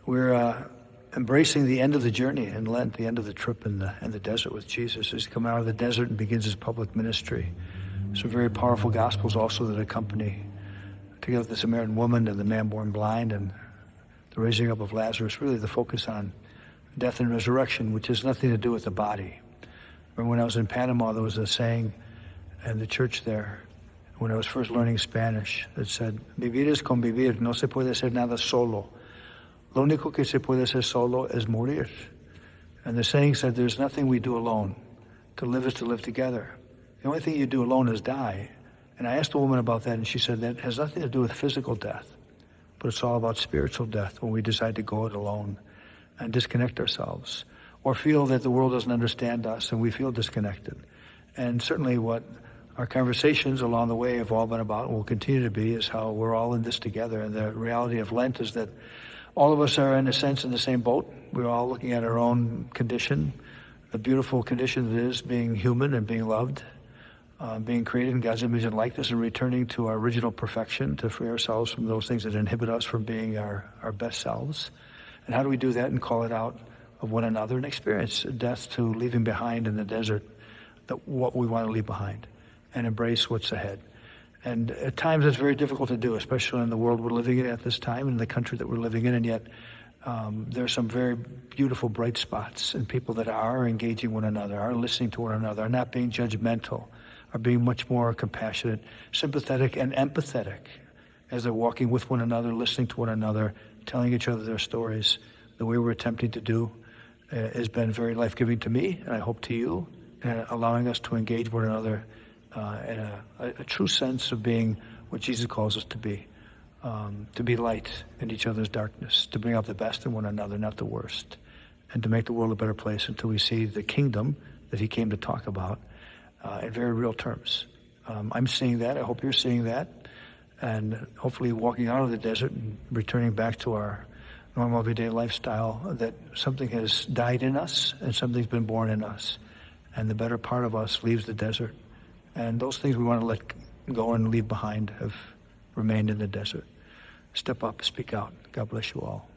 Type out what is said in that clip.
we're embracing the end of the journey in Lent, the end of the trip in the desert with Jesus. He's come out of the desert and begins his public ministry. Some very powerful gospels also that accompany together the Samaritan woman and the man born blind and the raising up of Lazarus, really the focus on death and resurrection, which has nothing to do with the body. Remember when I was in Panama, there was a saying in the church there, when I was first learning Spanish, that said, vivir es convivir, no se puede hacer nada solo. Lo único que se puede hacer solo es morir. And the saying said, there's nothing we do alone. To live is to live together. The only thing you do alone is die. And I asked a woman about that, and she said that has nothing to do with physical death, but it's all about spiritual death when we decide to go it alone and disconnect ourselves, or feel that the world doesn't understand us and we feel disconnected. And certainly what our conversations along the way have all been about and will continue to be is how we're all in this together. And the reality of Lent is that all of us are, in a sense, in the same boat. We're all looking at our own condition, the beautiful condition that is being human and being loved, being created in God's image and likeness, and returning to our original perfection to free ourselves from those things that inhibit us from being our best selves. And how do we do that and call it out of one another and experience death to leaving behind in the desert what we want to leave behind and embrace what's ahead. And at times it's very difficult to do, especially in the world we're living in at this time, in the country that we're living in, and yet there are some very beautiful bright spots in people that are engaging one another, are listening to one another, are not being judgmental, are being much more compassionate, sympathetic, and empathetic as they're walking with one another, listening to one another, telling each other their stories. The way we're attempting to do has been very life-giving to me, and I hope to you, and allowing us to engage one another in a true sense of being what Jesus calls us to be light in each other's darkness, to bring out the best in one another, not the worst, and to make the world a better place until we see the kingdom that he came to talk about in very real terms. I'm seeing that. I hope you're seeing that. And hopefully walking out of the desert and returning back to our normal everyday lifestyle, that something has died in us and something's been born in us. And the better part of us leaves the desert. And those things we want to let go and leave behind have remained in the desert. Step up, speak out. God bless you all.